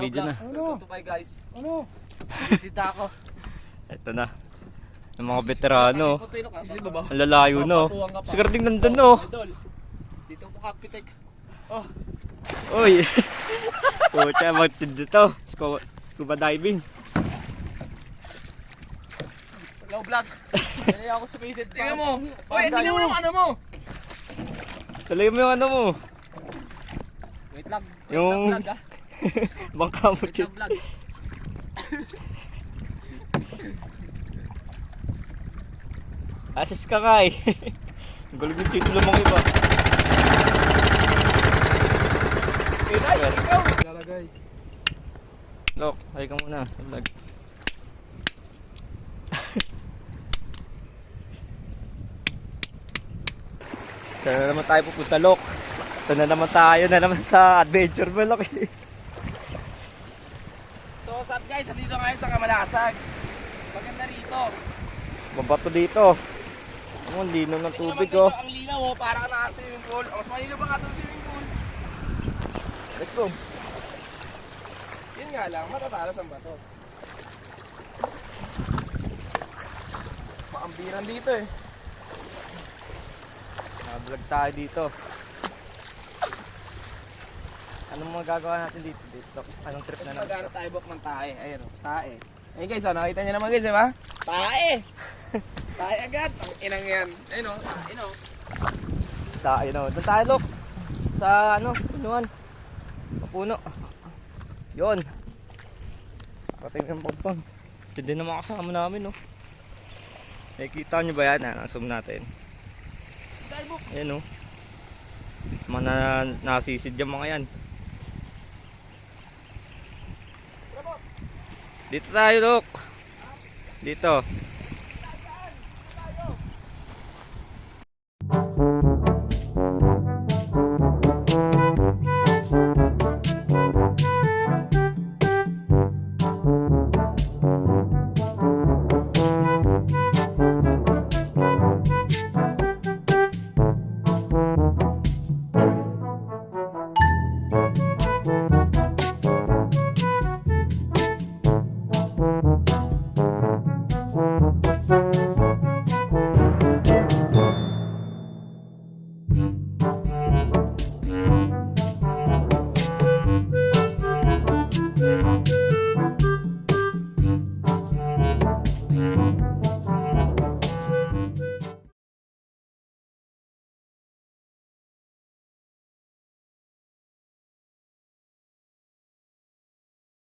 medyo na. Ano? Guys. Ano? Sita ako. Ito na. Yung mga veterano. Ang Ang lalayo no. Sigarding nandun no. Dito po kapitek. Oh. Uy. Pucha, magtindi to. Scuba diving. Low vlog. Kaya ako sumisid. Tingnan mo. Oy, tingnan mo ng ano mo. Talay mo yung ano mo. Wait lang. Yung bangka mo chit. Vlog. Asis ka kay. Galing yung titulo mong iba. Lalagay. Lok, ay ka muna. Vlog. Saan na naman tayo pupunta, Lok? Ito na naman tayo sa adventure mo, Lok. So what's up guys? Nandito ngayon sa Kamalasag. Maganda rito. Mabato dito. Ang lino ng tubig, Tingnan mo, oh. guys, ang linaw oh, parang naka swimming pool. Ang mas malinaw pa nga itong swimming pool. Let's go. Yun nga lang, matatalas ang bato. Makambiran dito eh. Vlog tayo dito. Anong magagawa natin dito? Anong trip na naman? Maghanap tayo book ng tae. Ayun oh, tae. Ayun guys, oh, nakita nyo naman guys, di ba? Tae! Tae agad! Ang inang yan. Ayun oh, tae no. Tayo na. Doon tayo, Lok. Sa ano, punuan. Mapuno. Yun. Kating ng pagpang. Ito din naman kasama namin, no. Nakikita nyo ba yan? Zoom natin. Ayan, no. Mga nasisid yung mga yan. Dito tayo, Lok. Dito.